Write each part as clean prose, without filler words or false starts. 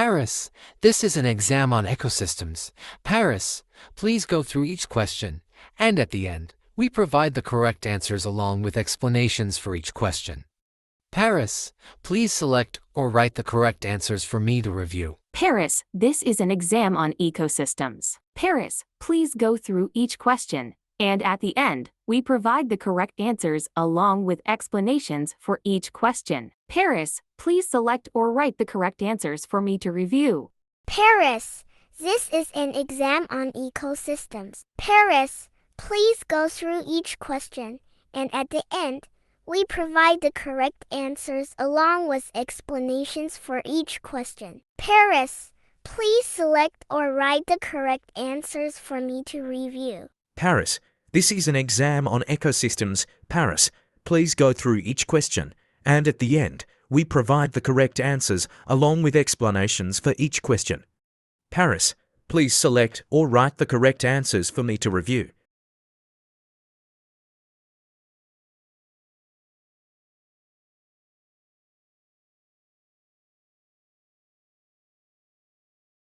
Paris, this is an exam on ecosystems. Paris, please go through each question, and at the end, we provide the correct answers along with explanations for each question. Paris, please select or write the correct answers for me to review. Paris, this is an exam on ecosystems. Paris, please go through each question, and at the end, we provide the correct answers along with explanations for each question. Paris, please select or write the correct answers for me to review. Paris, this is an exam on ecosystems. Paris, please go through each question, and at the end, we provide the correct answers along with explanations for each question. Paris, please select or write the correct answers for me to review. Paris, this is an exam on ecosystems. Paris, please go through each question, and at the end, we provide the correct answers along with explanations for each question. Paris, please select or write the correct answers for me to review.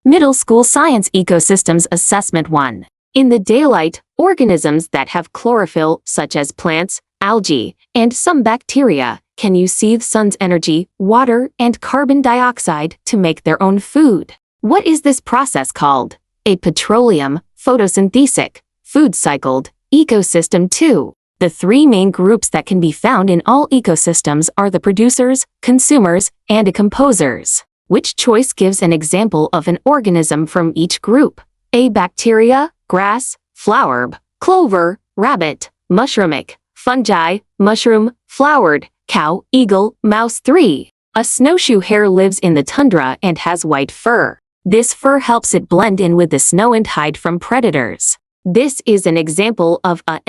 Middle School Science Ecosystems Assessment 1. In the daylight, organisms that have chlorophyll, such as plants, algae, and some bacteria, can use the sun's energy, water, and carbon dioxide to make their own food. What is this process called? A petroleum, photosynthetic, food-cycled, ecosystem 2. The three main groups that can be found in all ecosystems are the producers, consumers, and decomposers. Which choice gives an example of an organism from each group? A. Bacteria, grass, flower, clover, rabbit, mushroomik, fungi, mushroom, flowered, cow, eagle, mouse. 3. A snowshoe hare lives in the tundra and has white fur. This fur helps it blend in with the snow and hide from predators. This is an example of a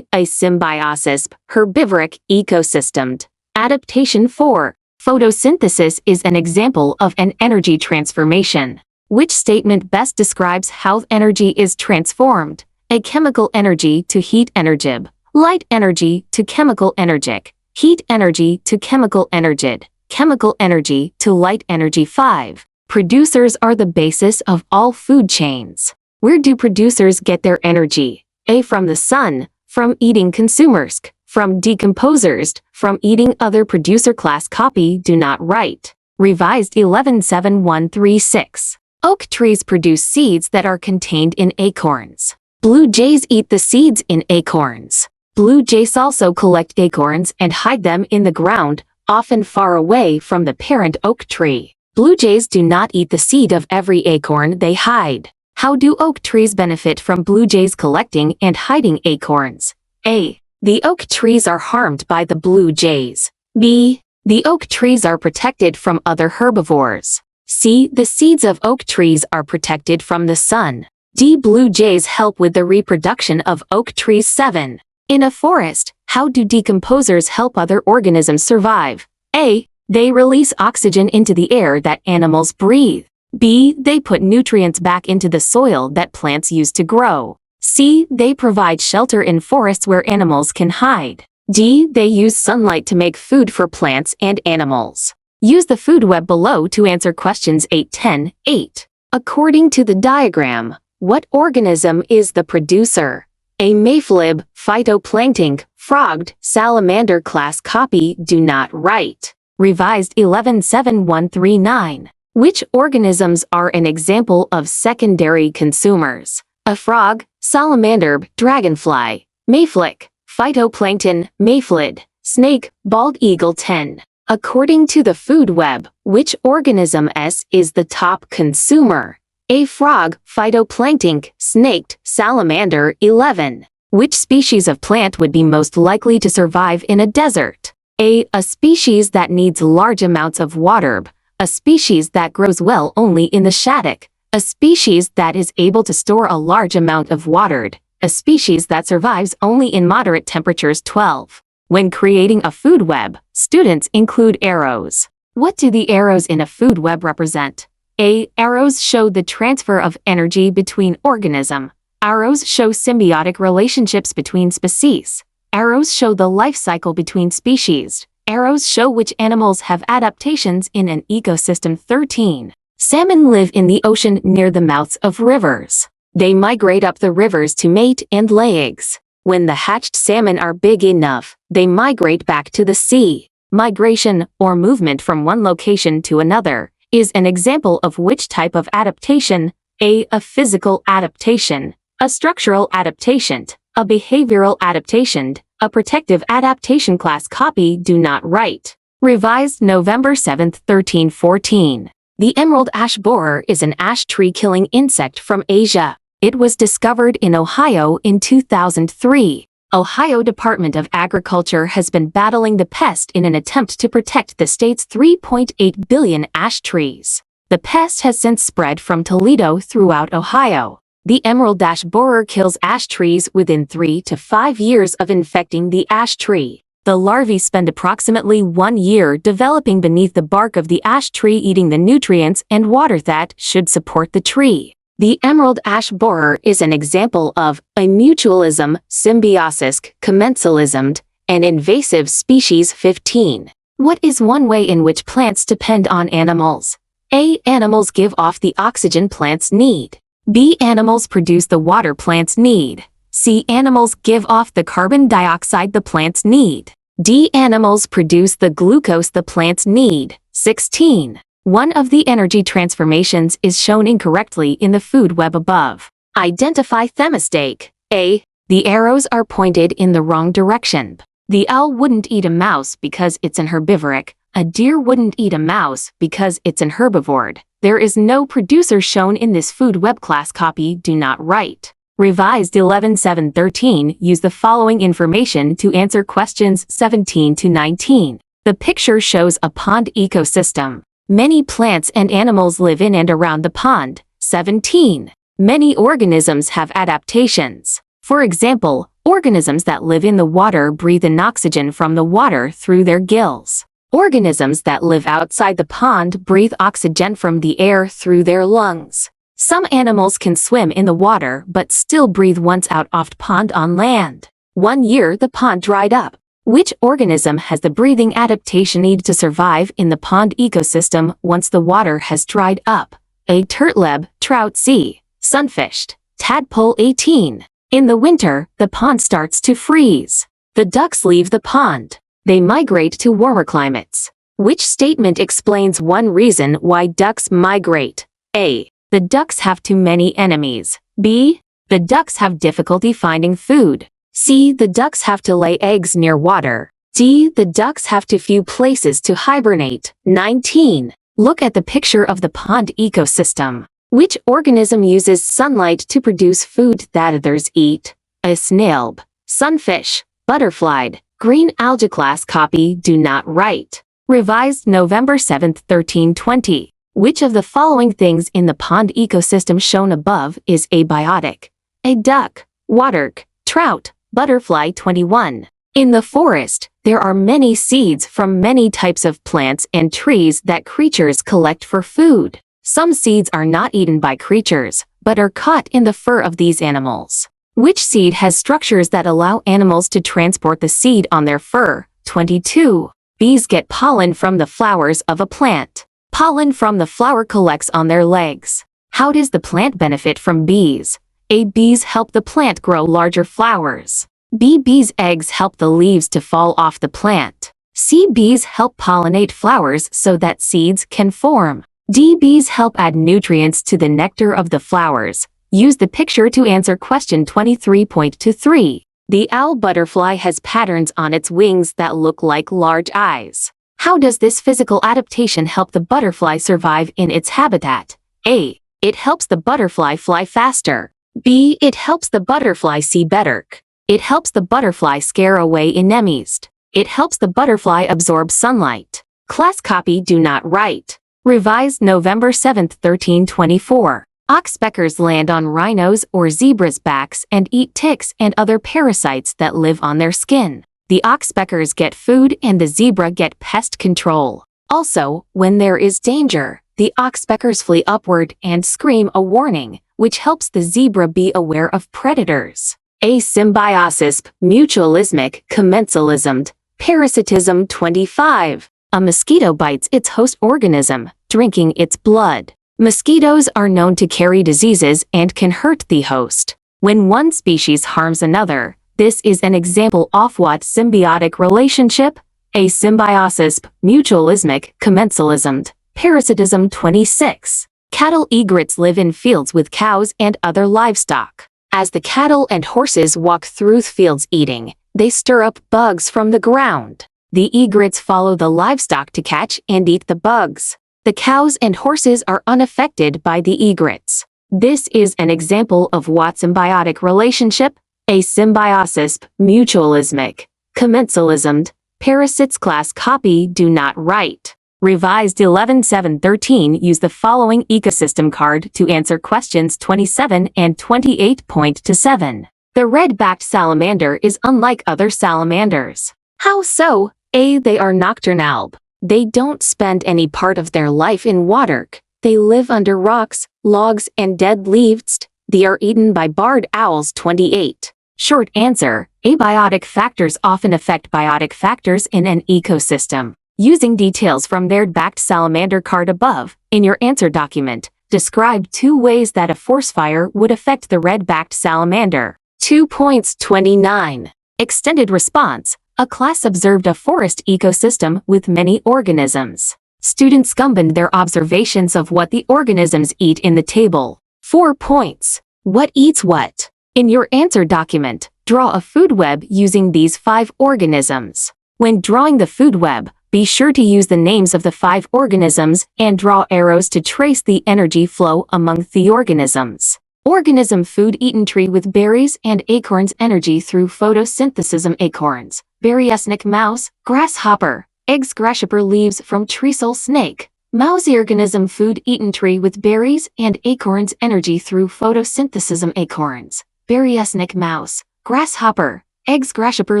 symbiosis, herbivoric ecosystem. Adaptation 4. Photosynthesis is an example of an energy transformation. Which statement best describes how energy is transformed? A. Chemical energy to heat energy. Light energy to chemical energetic. Heat energy to chemical energy. Chemical energy to light energy. 5. Producers are the basis of all food chains. Where do producers get their energy? A. From the sun, from eating consumers, from decomposers, from eating other producer. Class copy. Do not write. Revised 117136. Oak trees produce seeds that are contained in acorns. Blue jays eat the seeds in acorns. Blue jays also collect acorns and hide them in the ground, often far away from the parent oak tree. Blue jays do not eat the seed of every acorn they hide. How do oak trees benefit from blue jays collecting and hiding acorns? A. The oak trees are harmed by the blue jays. B. The oak trees are protected from other herbivores. C. The seeds of oak trees are protected from the sun. D. Blue jays help with the reproduction of oak trees. 7. In a forest, how do decomposers help other organisms survive? A. They release oxygen into the air that animals breathe. B. They put nutrients back into the soil that plants use to grow. C. They provide shelter in forests where animals can hide. D. They use sunlight to make food for plants and animals. Use the food web below to answer questions 8, 10, 8. According to the diagram, what organism is the producer? A. Mayflib, phytoplankton, frog, salamander. Class copy. Do not write. Revised 117139. Which organisms are an example of secondary consumers? A frog, salamander, dragonfly, mayflick, phytoplankton, mayflid, snake, bald eagle. 10. According to the food web, which organism is the top consumer? A. Frog, phytoplankton, snake, salamander. 11. Which species of plant would be most likely to survive in a desert? A. A species that needs large amounts of water. A species that grows well only in the shaddock. A species that is able to store a large amount of water. A species that survives only in moderate temperatures. 12. When creating a food web, students include arrows. What do the arrows in a food web represent? A. Arrows show the transfer of energy between organisms. Arrows show symbiotic relationships between species. Arrows show the life cycle between species. Arrows show which animals have adaptations in an ecosystem. 13. Salmon live in the ocean near the mouths of rivers. They migrate up the rivers to mate and lay eggs. When the hatched salmon are big enough, they migrate back to the sea. Migration, or movement from one location to another, is an example of which type of adaptation? A physical adaptation, a structural adaptation, a behavioral adaptation, a protective adaptation. Class copy do not write. Revised November 7, 1314. The emerald ash borer is an ash tree-killing insect from Asia. It was discovered in Ohio in 2003. Ohio Department of Agriculture has been battling the pest in an attempt to protect the state's 3.8 billion ash trees. The pest has since spread from Toledo throughout Ohio. The emerald ash borer kills ash trees within 3 to 5 years of infecting the ash tree. The larvae spend approximately 1 year developing beneath the bark of the ash tree, eating the nutrients and water that should support the tree. The emerald ash borer is an example of a mutualism, symbiosis, commensalism, an invasive species. 15. What is one way in which plants depend on animals? A. Animals give off the oxygen plants need. B. Animals produce the water plants need. C. Animals give off the carbon dioxide the plants need. D. Animals produce the glucose the plants need. 16. One of the energy transformations is shown incorrectly in the food web above. Identify the mistake. A. The arrows are pointed in the wrong direction. The owl wouldn't eat a mouse because it's an herbivoric. A deer wouldn't eat a mouse because it's an herbivore. There is no producer shown in this food web. Class copy do not write. Revised 11/7/13. Use the following information to answer questions 17 to 19. The picture shows a pond ecosystem. Many plants and animals live in and around the pond. 17. Many organisms have adaptations. For example, organisms that live in the water breathe in oxygen from the water through their gills. Organisms that live outside the pond breathe oxygen from the air through their lungs. Some animals can swim in the water but still breathe once out of the pond on land. 1 year the pond dried up. Which organism has the breathing adaptation needed to survive in the pond ecosystem once the water has dried up? A. Turtleb, trout. C. Sunfish, tadpole. 18. In the winter, the pond starts to freeze. The ducks leave the pond. They migrate to warmer climates. Which statement explains one reason why ducks migrate? A. The ducks have too many enemies. B. The ducks have difficulty finding food. C. The ducks have to lay eggs near water. D. The ducks have too few places to hibernate. 19. Look at the picture of the pond ecosystem. Which organism uses sunlight to produce food that others eat? A snail, sunfish, butterfly, green algae. Class copy do not write. Revised November 7, 1320. Which of the following things in the pond ecosystem shown above is abiotic? A. Duck, water, trout, butterfly. 21. In the forest, there are many seeds from many types of plants and trees that creatures collect for food. Some seeds are not eaten by creatures, but are caught in the fur of these animals. Which seed has structures that allow animals to transport the seed on their fur? 22. Bees get pollen from the flowers of a plant. Pollen from the flower collects on their legs. How does the plant benefit from bees? A. Bees help the plant grow larger flowers. B. Bees' eggs help the leaves to fall off the plant. C. Bees help pollinate flowers so that seeds can form. D. Bees help add nutrients to the nectar of the flowers. Use the picture to answer question 23.23. The owl butterfly has patterns on its wings that look like large eyes. How does this physical adaptation help the butterfly survive in its habitat? A. It helps the butterfly fly faster. B. It helps the butterfly see better. It helps the butterfly scare away enemies. It helps the butterfly absorb sunlight. Class copy do not write. Revised November 7, 1324. Oxpeckers land on rhinos or zebras' backs and eat ticks and other parasites that live on their skin. The oxpeckers get food and the zebra get pest control. Also, when there is danger, the oxpeckers flee upward and scream a warning, which helps the zebra be aware of predators. A. Symbiosis, mutualismic, commensalism, parasitism. 25. A mosquito bites its host organism, drinking its blood. Mosquitoes are known to carry diseases and can hurt the host. When one species harms another, this is an example of what symbiotic relationship? A symbiosis, mutualismic, commensalism, parasitism. 26. Cattle egrets live in fields with cows and other livestock. As the cattle and horses walk through fields eating, they stir up bugs from the ground. The egrets follow the livestock to catch and eat the bugs. The cows and horses are unaffected by the egrets. This is an example of what symbiotic relationship? A symbiosis, mutualismic, commensalism, parasites. Class copy. Do not write. Revised 11.7.13. Use the following ecosystem card to answer questions 27 and 28.7. The red-backed salamander is unlike other salamanders. How so? A. They are nocturnal. They don't spend any part of their life in water. They live under rocks, logs, and dead leaves. They are eaten by barred owls. 28. Short answer. Abiotic factors often affect biotic factors in an ecosystem. Using details from their backed salamander card above, in your answer document, describe 2 ways that a forest fire would affect the red-backed salamander. 2.29. Extended response. A class observed a forest ecosystem with many organisms. Students combined their observations of what the organisms eat in the table. 4 points. What eats what? In your answer document, draw a food web using these 5 organisms. When drawing the food web, be sure to use the names of the 5 organisms and draw arrows to trace the energy flow among the organisms. Organism food eaten tree with berries and acorns energy through photosynthesis acorns, berryesnic mouse, grasshopper, eggs grasshopper leaves from treacle snake. Mouse organism food eaten tree with berries and acorns energy through photosynthesis acorns, berryesnic mouse, grasshopper, eggs grasshopper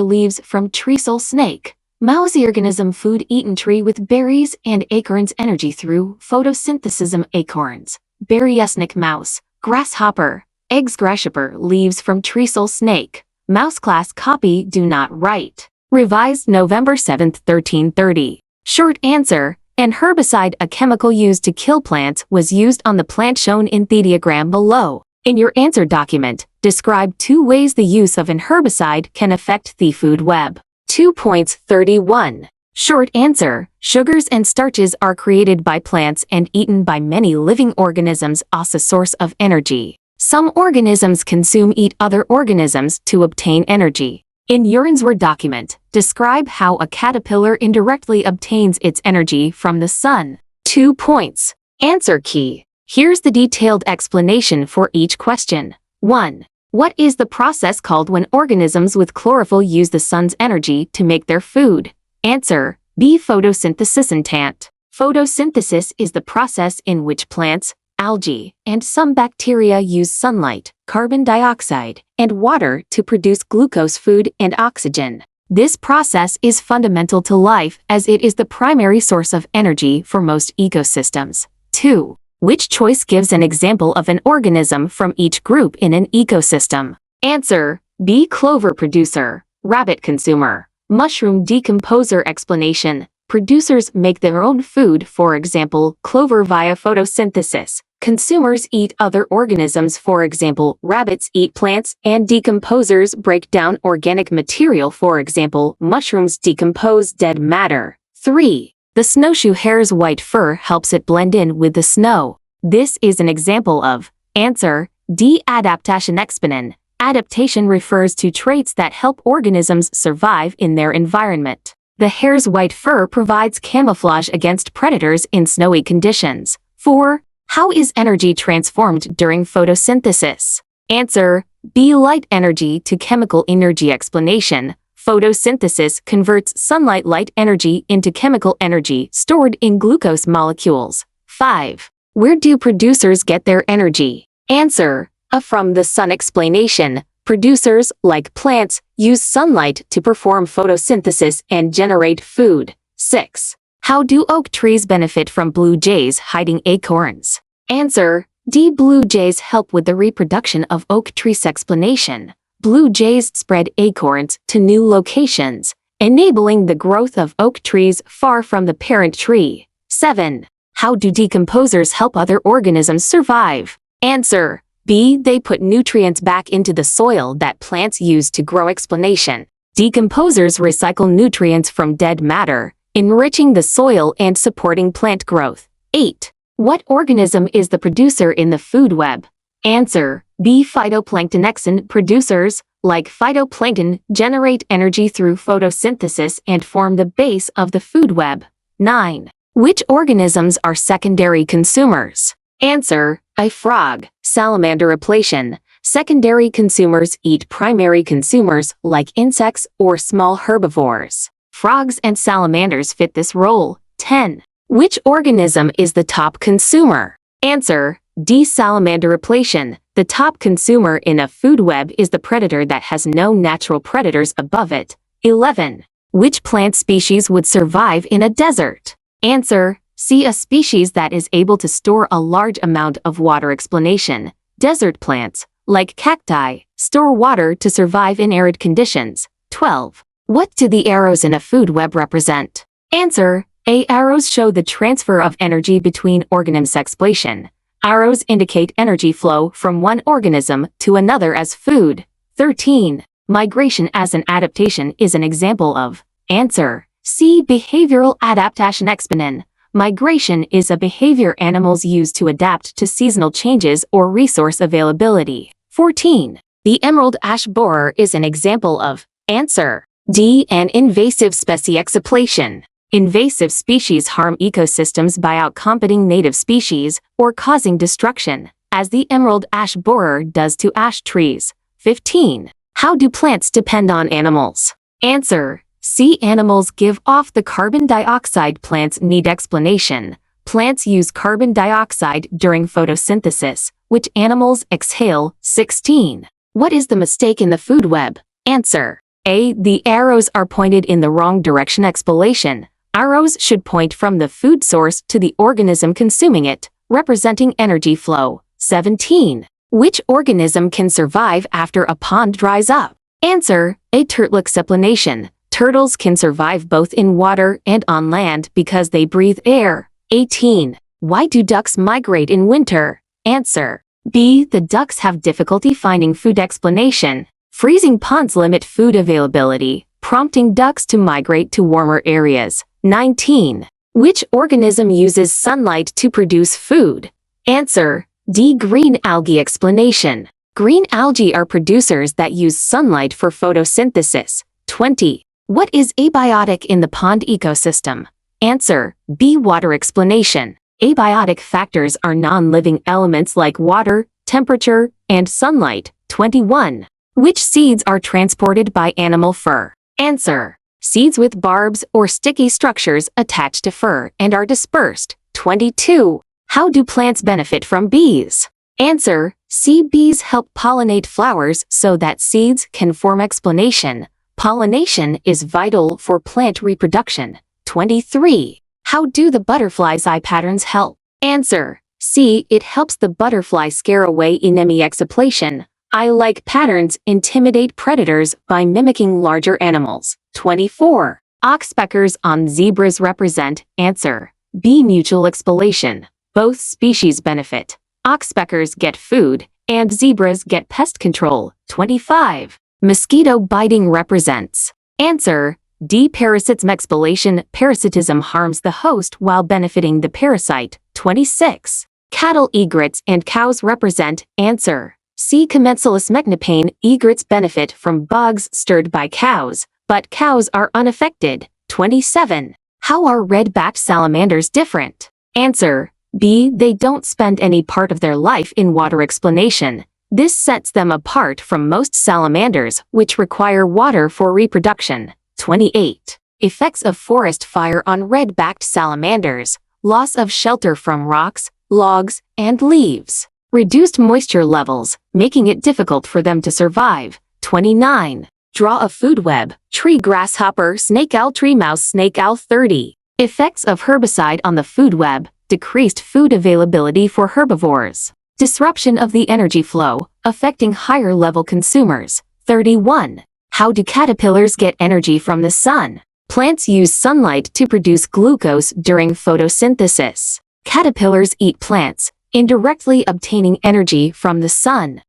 leaves from treacle snake. Mouse organism food eaten tree with berries and acorns energy through photosynthesis acorns, berryesnic mouse, grasshopper, eggs grasshopper leaves from treacle snake. Mouse class copy. Do not write. Revised November 7th, 1330. Short answer. An herbicide, a chemical used to kill plants, was used on the plant shown in the diagram below. In your answer document, describe 2 ways the use of an herbicide can affect the food web. 2.31. Short answer. Sugars and starches are created by plants and eaten by many living organisms as a source of energy. Some organisms eat other organisms to obtain energy. In your answer document, describe how a caterpillar indirectly obtains its energy from the sun. 2 points. Answer key. Here's the detailed explanation for each question. 1. What is the process called when organisms with chlorophyll use the sun's energy to make their food? Answer. B. Photosynthesis. Photosynthesis is the process in which plants, algae, and some bacteria use sunlight, carbon dioxide, and water to produce glucose food and oxygen. This process is fundamental to life as it is the primary source of energy for most ecosystems. 2. Which choice gives an example of an organism from each group in an ecosystem? Answer. B. Clover producer, rabbit consumer, mushroom decomposer. Explanation. Producers make their own food, for example, clover via photosynthesis. Consumers eat other organisms, for example, rabbits eat plants, and decomposers break down organic material, for example, mushrooms decompose dead matter. 3. The snowshoe hare's white fur helps it blend in with the snow. This is an example of. Answer. D. Adaptation. Exponent. Adaptation refers to traits that help organisms survive in their environment. The hare's white fur provides camouflage against predators in snowy conditions. 4. How is energy transformed during photosynthesis? Answer. B. Light energy to chemical energy. Explanation. Photosynthesis converts sunlight light energy into chemical energy stored in glucose molecules. 5. Where do producers get their energy? Answer. A. From the sun. Explanation. Producers, like plants, use sunlight to perform photosynthesis and generate food. 6. How do oak trees benefit from blue jays hiding acorns? Answer. D. Blue jays help with the reproduction of oak trees. Explanation. Blue jays spread acorns to new locations, enabling the growth of oak trees far from the parent tree. 7. How do decomposers help other organisms survive? Answer: B. They put nutrients back into the soil that plants use to grow. Explanation: decomposers recycle nutrients from dead matter, enriching the soil and supporting plant growth. 8. What organism is the producer in the food web? Answer: B. Phytoplankton. Producers, like phytoplankton, generate energy through photosynthesis and form the base of the food web. 9. Which organisms are secondary consumers? Answer: A. Frog, salamander. Repletion: secondary consumers eat primary consumers like insects or small herbivores. Frogs and salamanders fit this role. 10. Which organism is the top consumer? Answer: D. Salamander. Repletion: the top consumer in a food web is the predator that has no natural predators above it. 11. Which plant species would survive in a desert? Answer: C. A species that is able to store a large amount of water. Explanation: desert plants, like cacti, store water to survive in arid conditions. 12. What do the arrows in a food web represent? Answer: A. Arrows show the transfer of energy between organisms. Explanation: arrows indicate energy flow from one organism to another as food. 13. Migration as an adaptation is an example of. Answer: C. Behavioral adaptation. Explanation: migration is a behavior animals use to adapt to seasonal changes or resource availability. 14. The emerald ash borer is an example of. Answer: D. An invasive species. Explanation: invasive species harm ecosystems by outcompeting native species or causing destruction, as the emerald ash borer does to ash trees. 15. How do plants depend on animals? Answer: C. Animals give off the carbon dioxide plants need. Explanation: plants use carbon dioxide during photosynthesis, which animals exhale. 16. What is the mistake in the food web? Answer: A. The arrows are pointed in the wrong direction. Explanation: arrows should point from the food source to the organism consuming it, representing energy flow. 17. Which organism can survive after a pond dries up? Answer: A. Turtle. Explanation: turtles can survive both in water and on land because they breathe air. 18. Why do ducks migrate in winter? Answer: B. The ducks have difficulty finding food. Explanation: freezing ponds limit food availability, prompting ducks to migrate to warmer areas. 19. Which organism uses sunlight to produce food? Answer: D. Green algae. Explanation: green algae are producers that use sunlight for photosynthesis. 20. What is abiotic in the pond ecosystem? Answer: B. Water. Explanation: abiotic factors are non-living elements like water, temperature, and sunlight. 21. Which seeds are transported by animal fur? Answer: seeds with barbs or sticky structures attached to fur and are dispersed. 22. How do plants benefit from bees? Answer: C. Bees help pollinate flowers so that seeds can form. Explanation: pollination is vital for plant reproduction. 23. How do the butterfly's eye patterns help? Answer: C. It helps the butterfly scare away enemy. Explanation: eye-like patterns intimidate predators by mimicking larger animals. 24. Oxpeckers on zebras represent. Answer: B. Mutual. Explanation: both species benefit. Oxpeckers get food, and zebras get pest control. 25. Mosquito biting represents. Answer: D. Parasitism. Explanation: parasitism harms the host while benefiting the parasite. 26. Cattle egrets and cows represent. Answer: C. Commensallus mechnopane. Egrets benefit from bugs stirred by cows, but cows are unaffected. 27. How are red-backed salamanders different? Answer: B. They don't spend any part of their life in water. Explanation: this sets them apart from most salamanders, which require water for reproduction. 28. Effects of forest fire on red-backed salamanders: loss of shelter from rocks, logs, and leaves. Reduced moisture levels, making it difficult for them to survive. 29. Draw a food web: tree grasshopper, snake owl, tree mouse, snake owl. 30. Effects of herbicide on the food web: decreased food availability for herbivores. Disruption of the energy flow, affecting higher-level consumers. 31. How do caterpillars get energy from the sun? Plants use sunlight to produce glucose during photosynthesis. Caterpillars eat plants, indirectly obtaining energy from the sun.